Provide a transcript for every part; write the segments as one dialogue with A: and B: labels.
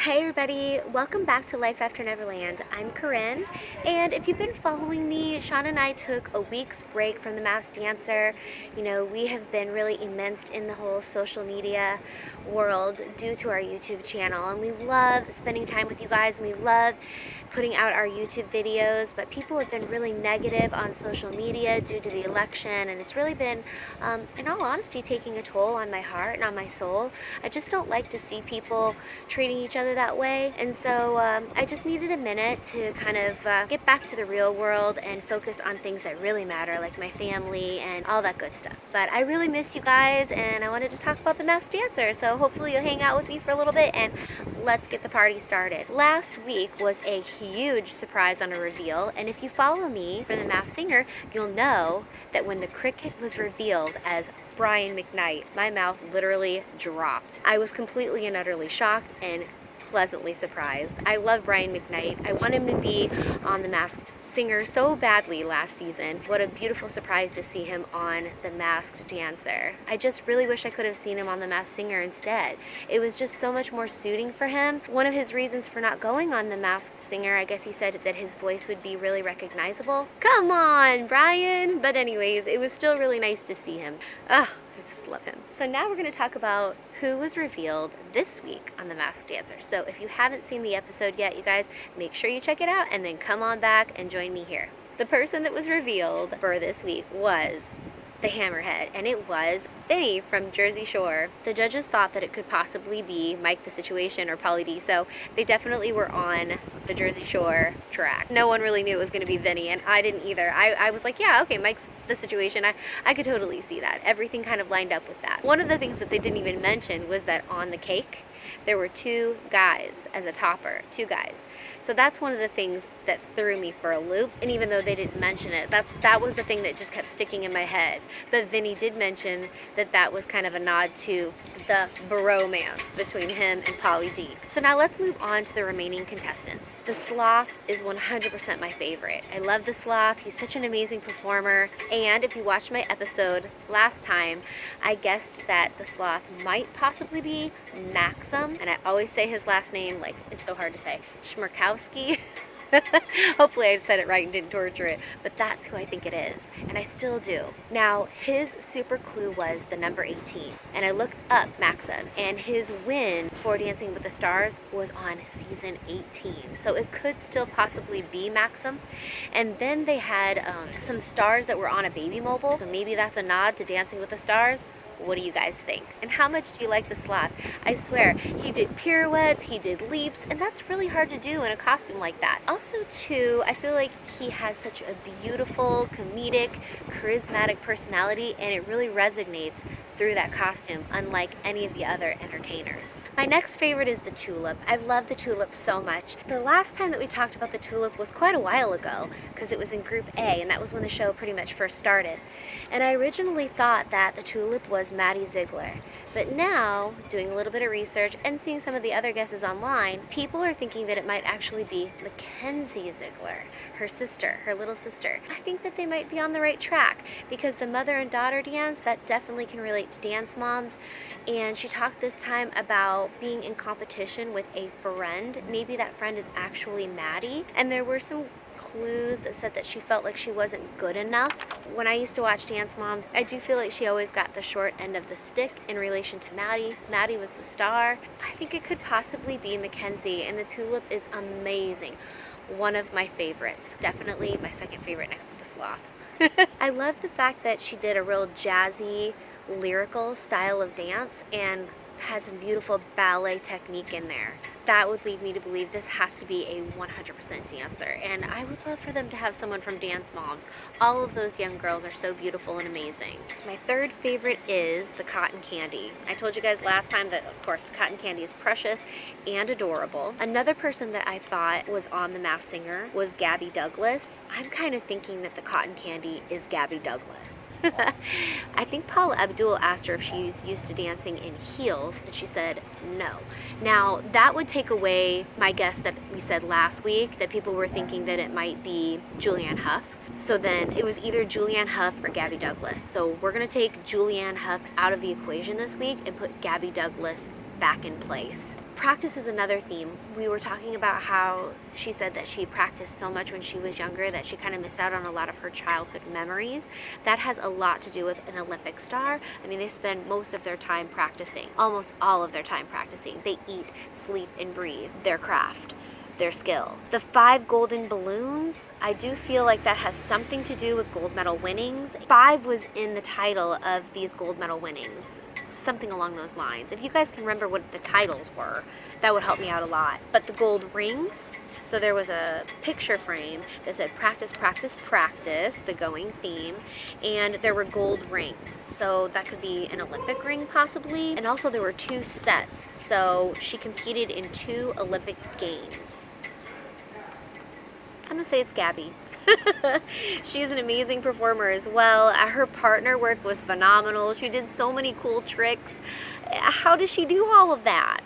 A: Hey everybody, welcome back to Life After Neverland. I'm Corinne, and if you've been following me, Sean and I took a week's break from The Masked Dancer. You know, we have been really immersed in the whole social media world due to our YouTube channel, and we love spending time with you guys, and we love putting out our YouTube videos, but people have been really negative on social media due to the election, and it's really been, in all honesty, taking a toll on my heart and on my soul. I just don't like to see people treating each other that way, and so I just needed a minute to kind of get back to the real world and focus on things that really matter, like my family and all that good stuff. But I really miss you guys, and I wanted to talk about The Masked Dancer, so hopefully you'll hang out with me for a little bit, and let's get the party started. Last week was a huge surprise on a reveal, and if you follow me for The Masked Singer, you'll know that when the cricket was revealed as Brian McKnight, my mouth literally dropped. I was completely and utterly shocked and pleasantly surprised. I love Brian McKnight. I want him to be on The Masked Singer so badly last season. What a beautiful surprise to see him on The Masked Dancer. I just really wish I could have seen him on The Masked Singer instead. It was just so much more suiting for him. One of his reasons for not going on The Masked Singer, I guess he said that his voice would be really recognizable. Come on, Brian! But anyways, it was still really nice to see him. Ugh. I just love him. So now we're going to talk about who was revealed this week on The Masked Dancer. So if you haven't seen the episode yet, you guys, make sure you check it out and then come on back and join me here. The person that was revealed for this week was the Hammerhead, and it was Vinny from Jersey Shore. The judges thought that it could possibly be Mike the Situation or Pauly D, so they definitely were on the Jersey Shore track. No one really knew it was going to be Vinny, and I didn't either. I was like, yeah, okay, Mike's the Situation. I could totally see that. Everything kind of lined up with that. One of the things that they didn't even mention was that on the cake, there were two guys as a topper, two guys. So that's one of the things that threw me for a loop. And even though they didn't mention it, that was the thing that just kept sticking in my head. But Vinny did mention that was kind of a nod to the bromance between him and Pauly D. So now let's move on to the remaining contestants. The Sloth is 100% my favorite. I love the Sloth. He's such an amazing performer. And if you watched my episode last time, I guessed that the Sloth might possibly be Maxim. And I always say his last name, like, it's so hard to say, Schmerkowski. Hopefully I said it right and didn't torture it, but that's who I think it is, and I still do. Now, his super clue was the number 18, and I looked up Maxim, and his win for Dancing with the Stars was on season 18, so it could still possibly be Maxim. And then they had some stars that were on a baby mobile, so maybe that's a nod to Dancing with the Stars. What do you guys think? And how much do you like the Sloth? I swear, he did pirouettes, he did leaps, and that's really hard to do in a costume like that. Also, too, I feel like he has such a beautiful, comedic, charismatic personality, and it really resonates through that costume, unlike any of the other entertainers. My next favorite is the Tulip. I love the Tulip so much. The last time that we talked about the Tulip was quite a while ago, because it was in Group A, and that was when the show pretty much first started. And I originally thought that the Tulip was Maddie Ziegler. But now, doing a little bit of research and seeing some of the other guesses online, people are thinking that it might actually be Mackenzie Ziegler, her sister, her little sister. I think that they might be on the right track, because the mother and daughter dance, that definitely can relate to dance moms. And she talked this time about being in competition with a friend. Maybe that friend is actually Maddie. And there were some clues that said that she felt like she wasn't good enough. When I used to watch Dance Moms, I do feel like she always got the short end of the stick in relation to Maddie. Maddie was the star. I think it could possibly be Mackenzie, and the Tulip is amazing. One of my favorites. Definitely my second favorite next to the Sloth. I love the fact that she did a real jazzy, lyrical style of dance and has some beautiful ballet technique in there. That would lead me to believe this has to be a 100% dancer, and I would love for them to have someone from Dance Moms. All of those young girls are so beautiful and amazing. So my third favorite is the Cotton Candy. I told you guys last time that, of course, the Cotton Candy is precious and adorable. Another person that I thought was on The Masked Singer was Gabby Douglas. I'm kind of thinking that the Cotton Candy is Gabby Douglas. I think Paula Abdul asked her if she's used to dancing in heels, and she said no. Now, that would take away my guess that we said last week, that people were thinking that it might be Julianne Hough. So then it was either Julianne Hough or Gabby Douglas. So we're going to take Julianne Hough out of the equation this week and put Gabby Douglas back in place. Practice is another theme. We were talking about how she said that she practiced so much when she was younger that she kind of missed out on a lot of her childhood memories. That has a lot to do with an Olympic star. I mean, they spend most of their time practicing, almost all of their time practicing. They eat, sleep, and breathe their craft, their skill. The 5 golden balloons, I do feel like that has something to do with gold medal winnings. 5 was in the title of these gold medal winnings, something along those lines. If you guys can remember what the titles were, that would help me out a lot. But the gold rings, so there was a picture frame that said practice, practice, practice, the going theme, and there were gold rings. So that could be an Olympic ring possibly. And also there were 2 sets, so she competed in 2 Olympic games. I'm gonna say it's Gabby. She's an amazing performer as well. Her partner work was phenomenal. She did so many cool tricks. How does she do all of that?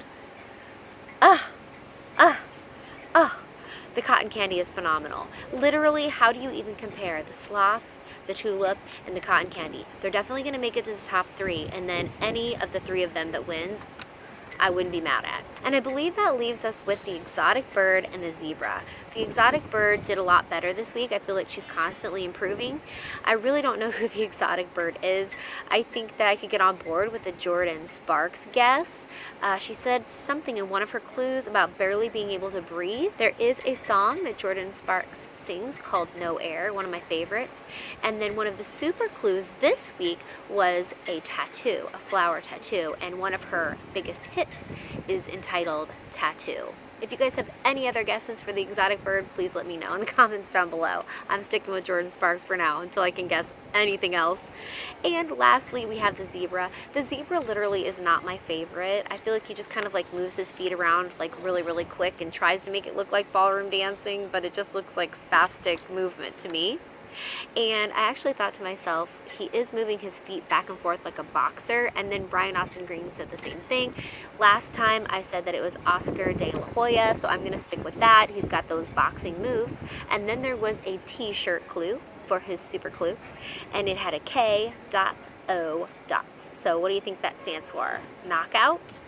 A: The cotton candy is phenomenal. Literally, how do you even compare the Sloth, the Tulip, and the cotton candy? They're definitely gonna make it to the top 3, and then any of the 3 of them that wins, I wouldn't be mad at. And I believe that leaves us with the exotic bird and the zebra. The exotic bird did a lot better this week. I feel like she's constantly improving. I really don't know who the exotic bird is. I think that I could get on board with the Jordan Sparks guess. She said something in one of her clues about barely being able to breathe. There is a song that Jordan Sparks sings called No Air, one of my favorites. And then one of the super clues this week was a tattoo, a flower tattoo. And one of her biggest hits is entitled Tattoo. If you guys have any other guesses for the exotic bird, please let me know in the comments down below. I'm sticking with Jordan Sparks for now until I can guess anything else. And lastly, we have the zebra. The zebra literally is not my favorite. I feel like he just kind of like moves his feet around like really quick and tries to make it look like ballroom dancing, but it just looks like spastic movement to me. And I actually thought to myself, he is moving his feet back and forth like a boxer. And then Brian Austin Green said the same thing. Last time I said that it was Oscar de la Hoya, so I'm going to stick with that. He's got those boxing moves. And then there was a t-shirt clue for his super clue, and it had a K.O. So what do you think that stands for? Knockout?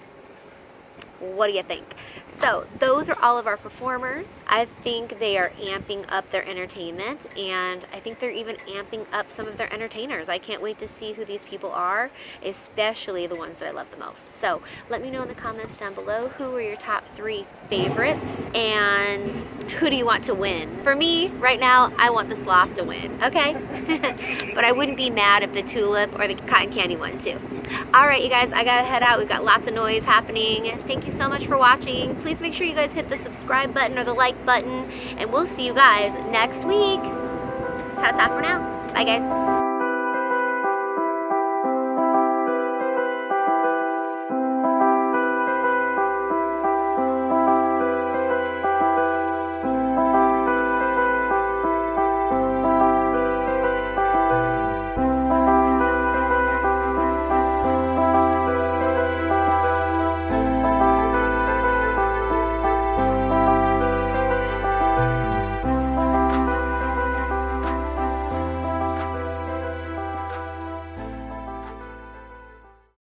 A: What do you think? So those are all of our performers. I think they are amping up their entertainment, and I think they're even amping up some of their entertainers. I can't wait to see who these people are, especially the ones that I love the most. So let me know in the comments down below who are your top 3 favorites and who do you want to win. For me, right now, I want the Sloth to win, okay? But I wouldn't be mad if the Tulip or the cotton candy won too. All right, you guys, I gotta head out. We've got lots of noise happening. Thank you so much for watching. Please make sure you guys hit the subscribe button or the like button, and we'll see you guys next week. Ta-ta for now. Bye, guys.